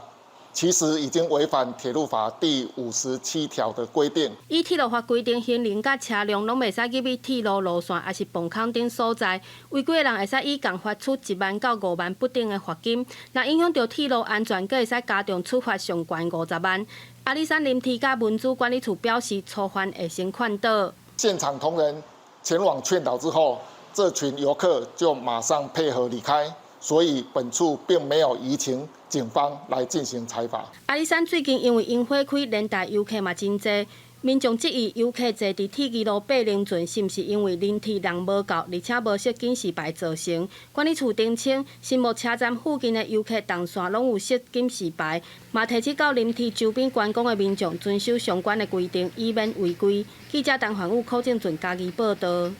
其实已经违反铁路法第57条的规定。以铁路法规定，行人甲车辆拢袂使入去铁路路线，还是磅空等所在。违规的人会使以共罚出1万到5万不等的罚金。若影响到铁路安全，阁会使加重处罚上悬50万。阿里山临铁甲文资管理处表示，初犯会先劝导。现场同仁前往劝导之后，这群游客就马上配合离开。所以本处并没有移请警方来进行采罚。阿里山最近因为樱花开，连带游客嘛真多，民众质疑游客坐伫铁基路八棱船是毋是因为临铁人无够，而且无设警示牌造成。管理处澄清，新木车站附近的游客动线拢有设警示牌，嘛提醒到临铁周边观光的民众遵守相关的规定，以免违规。记者陈环宇、柯正俊嘉义报道。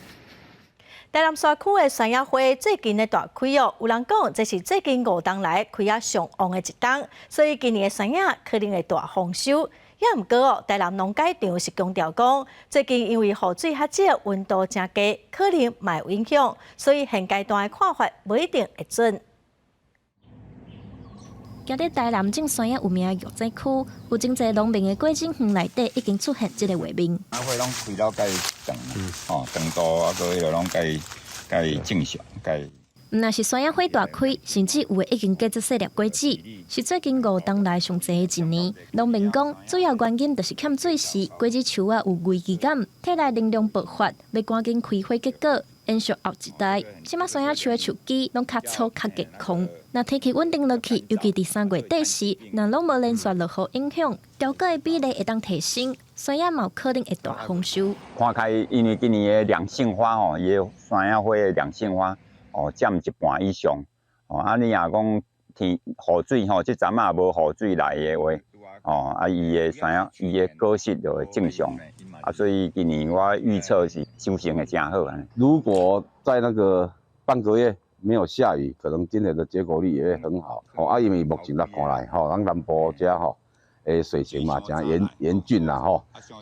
台南山区的山野花最近的大开哦，有人讲这是最近5冬来开啊上旺的一冬，所以今年的山野可能会大丰收。也毋过哦，台南农改场是强调讲，最近因为雨水较少，温度真低，可能嘛有影响，所以现阶段的看法不一定会准。今日台南种山野有名的玉井区，有真侪农民的果种园内底已经出现这个画面。啊，花拢开了介长，长度啊，个迄个拢介正常，介。若是山野花大开，甚至有的已经结出细粒果子，是最近5冬来上侪的一年。农民讲，主要原因就是欠水时，果子树啊有危机感，体内能量爆发，要赶紧开花结果。延续后一代，即马山野树的树基拢较粗较健康。若天气稳定落去，尤其伫3月底时，若拢无连续落雨影响，调果的比例会当提升，山野嘛有可能会大丰收。看开，因为今年的两性花吼，伊的山野花的两性花占1半以上。啊，你若讲天雨水吼，即阵啊无雨水来的话，伊的山野伊的果实就会正常。啊，所以今年我预测是收成会真好啊。如果在那个半个月没有下雨，可能今年的结果率也会很好。因为目前来看来，咱南部遮水情嘛真严峻啦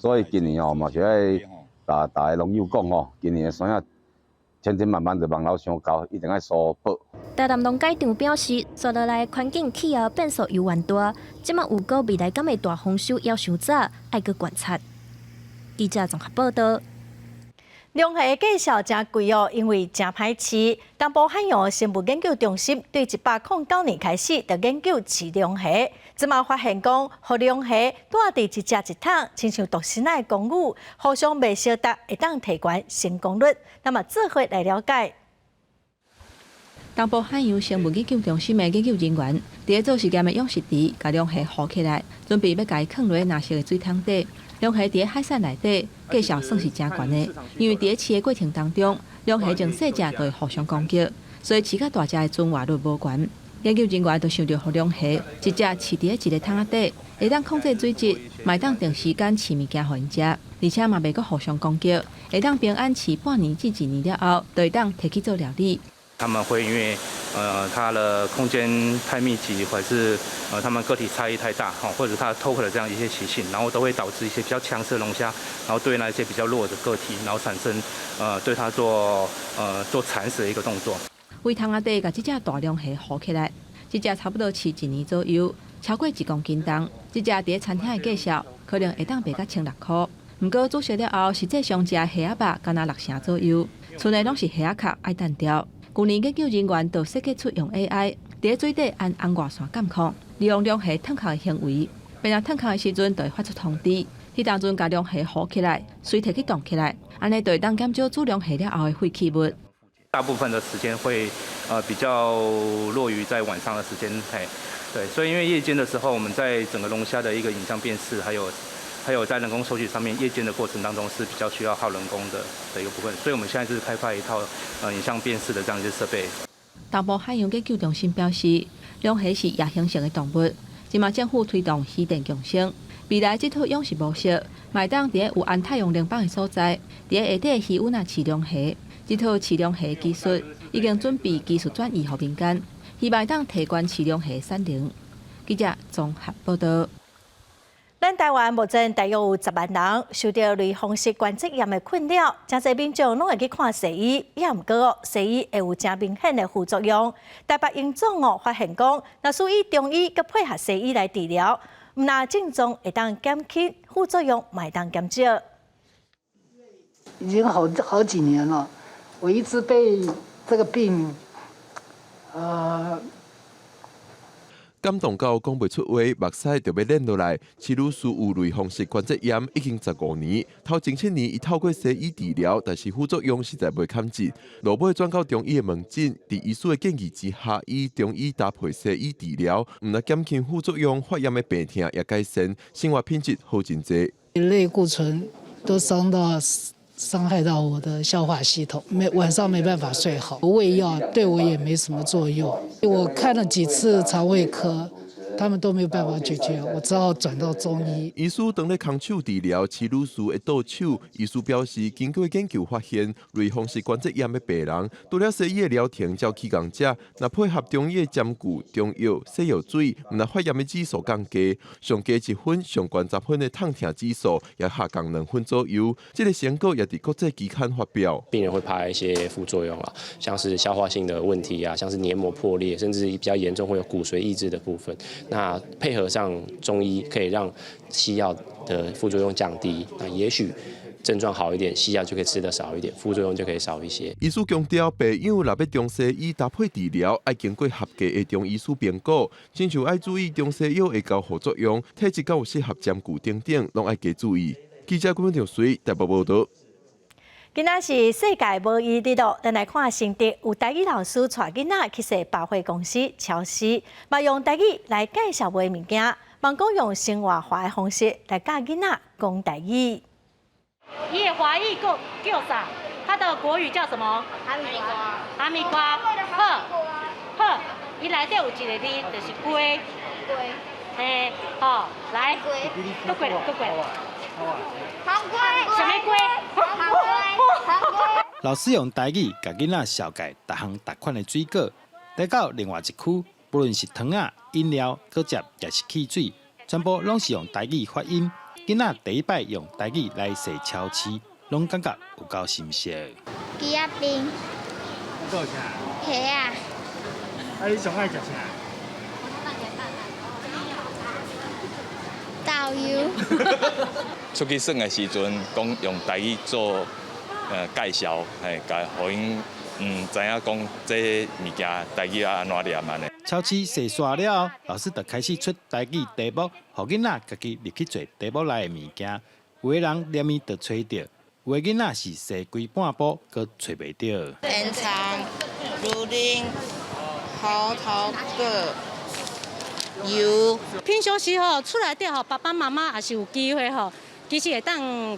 所以今年嘛是爱大家农友讲今年的山野千千万万就望老上高，一定要疏保。台南农改场表示，刷落来环境气候变数犹原大，即马有个未来敢会大丰收要伤早，爱搁观察。记者综合报道。龙虾介绍真贵哦，因为真歹饲。东部海洋生物研究中心对1809年开始就研究饲龙虾，即马发现讲，互龙虾住伫一只一桶，亲像独生的公母，互相袂相搭，会当提高成功率。那么做伙来了解。东部海洋生物研究中心的研究人员，伫咧做实验的养殖池，把龙虾浮起来，准备要甲伊放落蓝色的水桶底。龙虾伫咧海产内底，价值算是真悬的，因为伫咧饲的过程当中，龙虾从细只就会互相攻击，所以饲较大只的存活率无悬。研究人员就想着，互龙虾一只饲伫咧一个桶仔底，会当控制水质，嘛会当定时间饲物件互因食，而且嘛袂阁互相攻击，会当平安饲半年至1年了后，就会当摕去做料理。他们会因为它的空间太密集，或者是它们个体差异太大，或者它偷壳的这样一些习性，然后都会导致一些比较强势的龙虾，然后对那一些比较弱的个体，然后产生对它做蚕食的一个动作。为桶仔底甲这只大龙虾浮起来，这只差不多饲1年左右，超过1公斤重。这只伫餐厅的介绍，可能会当卖到1600块。不过煮熟了后，实际上食虾仔肉敢若60成左右，剩的拢是虾仔壳爱单调。去年研究人员就设计出用 AI 伫水底按红外线监控，利用龙虾脱壳的行为，便当脱壳的时阵就会发出通知。迄当阵，甲龙虾浮起来，水摕去冻起来，安尼就会当减少煮龙虾了后的废弃物。大部分的时间会比较落于在晚上的时间，对，所以因为夜间的时候，我们在整个龙虾的一个影像辨识，还有在人工收取上面，夜间的过程当中是比较需要耗人工的一个部分，所以我们现在是开发一套影像辨识的这样一些设备。东部海洋研究中心表示，龙虾是夜行性的动物，今嘛政府推动渔电共生。未来这套养殖模式，卖当伫有按太阳能板的所在，伫下底渔温饲龙虾。这套饲龙虾技术已经准备技术转移给民间，希望当提高饲龙虾产能。记者综合报道。咱台湾目前大约有10万人受到类风湿关节炎的困扰，真侪民众拢会去看西医，也毋过西医会有真明显的副作用。台北营总发现讲，若属于中医佮配合西医来治疗，毋但症状会当减轻，副作用嘛会当减少。已经好几年了，我一直被这个病，感动到讲袂出话，目屎就要忍落来。齐女士有类风湿关节炎已经15年，头前7年伊透过西医治疗，但是副作用实在袂堪治，落尾转到中医的门诊，伫医师的建议之下，以中医搭配西医治疗，毋但减轻副作用，发炎的病痛也改善，生活品质好真侪。类固醇都伤害到我的消化系统，晚上没办法睡好。胃药对我也没什么作用，我看了几次肠胃科，他们都没有办法解决，我只好转到中医。医师当咧空手治疗齐女士的倒手，医师表示，经过研究发现，类风湿关节炎的病人，除了西医的疗程照起降者，若配合中医的针灸、中药、西药水，毋但发炎的指数降低，上低1分、上悬10分的痛痛指数也下降2分左右。这个成果也伫国际期刊发表。病人会怕一些副作用啦，像是消化性的问题啊，像是黏膜破裂，甚至比较严重会有骨髓抑制的部分。那配合上中医，可以让西药的副作用降低，那也许症状好一点，西药就可以吃得少一点，副作用就可以少一些。医师强调，病友若要中西医搭配治疗，要经过合格的中医师评估，亲像要注意中西药会交副作用，体质敢有适合针灸等等，拢要加注意。记者郭文长随台北报道。今仔是世界母语日咯，咱来看新竹有台语老师带囡仔去踅百货公司、超市，嘛用台语来介绍买物件，望讲用生活化的方式来教囡仔讲台语。伊的华语叫啥？它的国语叫什么？哈密瓜。哈密瓜。好，伊内底有一个字，就是龟。龟。好，来，过过。黄龟。什么龟？黄龟。老师用台语甲囡仔小解逐项逐款的水果，来到另外一区，不论是汤啊、饮料、果汁，也是汽水，全部拢是用台语发音。囡仔第一摆用台语来踅超市，拢感觉有够新鲜。鸡仔冰。还有啥？虾啊。啊，你上爱食啥？豆油。出去耍的时阵，讲用台语做介绍，甲互因知影讲这物件台语安怎念安尼。超市踅煞了后，老师就开始出台语题目，互囡仔家己入去做题目内的物件。有的人念伊就找到，有的囡仔是踅规半步，阁找袂到。烟肠、芦苓、核桃果。油。平常时厝内底爸爸妈妈也是有机会其实会当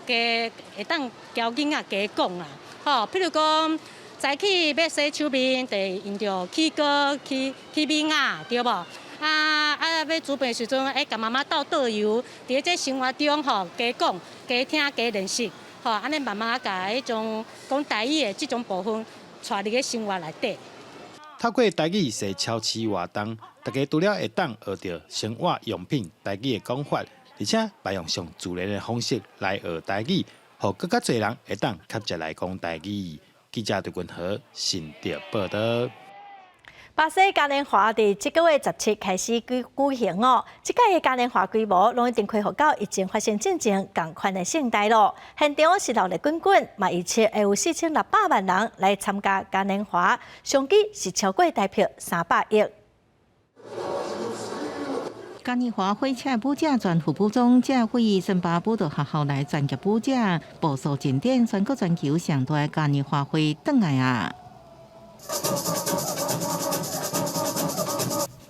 教囡仔加讲啦。譬如讲早起要洗手面，就用着起锅起米啊，对无？要煮饭时阵，甲妈妈倒油，伫这生活中加讲、加听、加练习，安尼慢慢甲迄种讲台语的这种部分，带入去生活内底。透过台语踅超市活动，大家除了会当学到生活用品台语的讲法，而且采用上自然的方式来学台语，互更加侪人会当较直来讲台语。记者杜君和新竹报道。巴西嘉年华伫这个月17开始举行哦。这届的嘉年华规模拢一定开放到已经发生进前同款的盛大咯。现场是闹热滚滚，嘛预测会有4600万人来参加嘉年华，上机是超过台票300亿。嘉年华火车补价全副武装，这会议申巴补到学校内专业补价，步数进展，全国全球上大嘉年华会转来啊！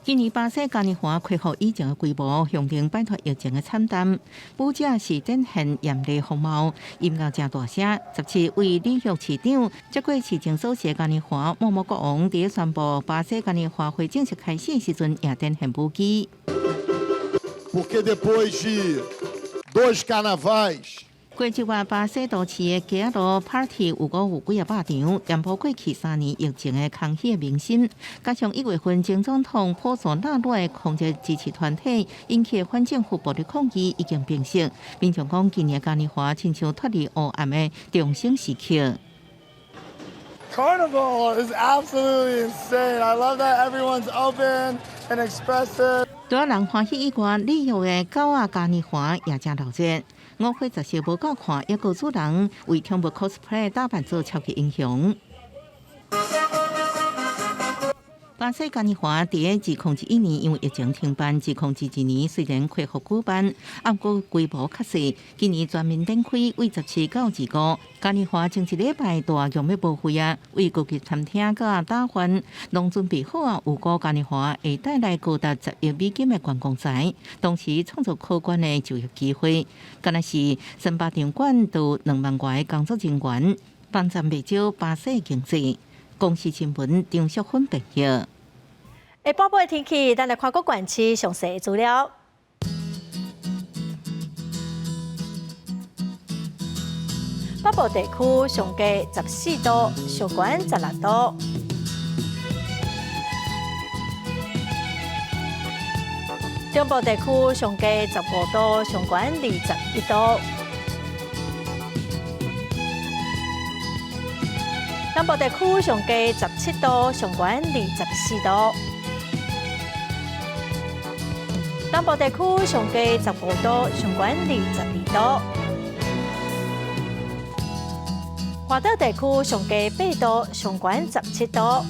今年巴西嘉年华恢复以前的规模，向定摆脱疫情的惨淡。补价是展现严厉风貌，音乐正大声。17位纽约市长接过市政所的嘉年华，默默国王伫宣布巴西嘉年华会正式开始时阵，也展现武器。Porque depois de 2 carnavais。过一月，巴西都市的街路 party 有几啊百场，填补过去3年疫情的空虚的民心。加上1月份前总统普索纳罗的抗击支持团体引起的反政府暴力抗议已经平息。民众讲，今年嘉年华亲像脱离黑暗的重生时刻。Carnival is absolutely insane. I love that everyone's open and expressive. 除了人欢喜以外，纽约的狗仔嘉年华也真热闹。5月10日无够看，也有主人为跳舞 cosplay 打扮做超级英雄。巴西嘉年华伫2021年因为疫情停办，2022年虽然恢复举办，不过规模较细。今年全面展开，为17到25，嘉年华前1礼拜大项目报废啊，为各级餐厅甲打饭，拢准备好啊。有个嘉年华会带来高达10亿美金的观光财，同时创造可观的就业机会。敢若是申巴场馆都2万外的工作人员，帮助不少巴西经济。公视新闻张淑芬报道。下晡晡的天气，咱来看各县市详细资料。北部地区上低14度，上悬16度；中部地区上低15度，上悬21度；南部地区上低17度，上悬24度；东部地区上低15度，上悬22度；华岛地区上低8度，上悬17度。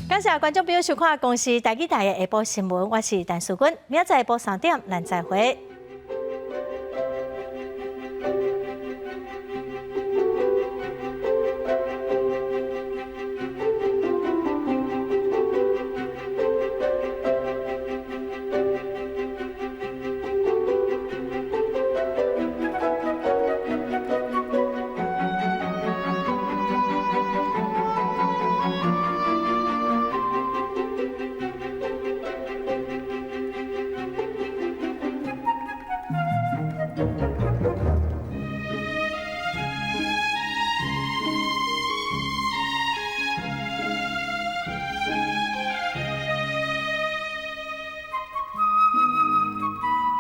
感谢观众朋友收看《公视台语台的下晡新闻》，我是陈淑君，明仔载下晡3点，咱再会。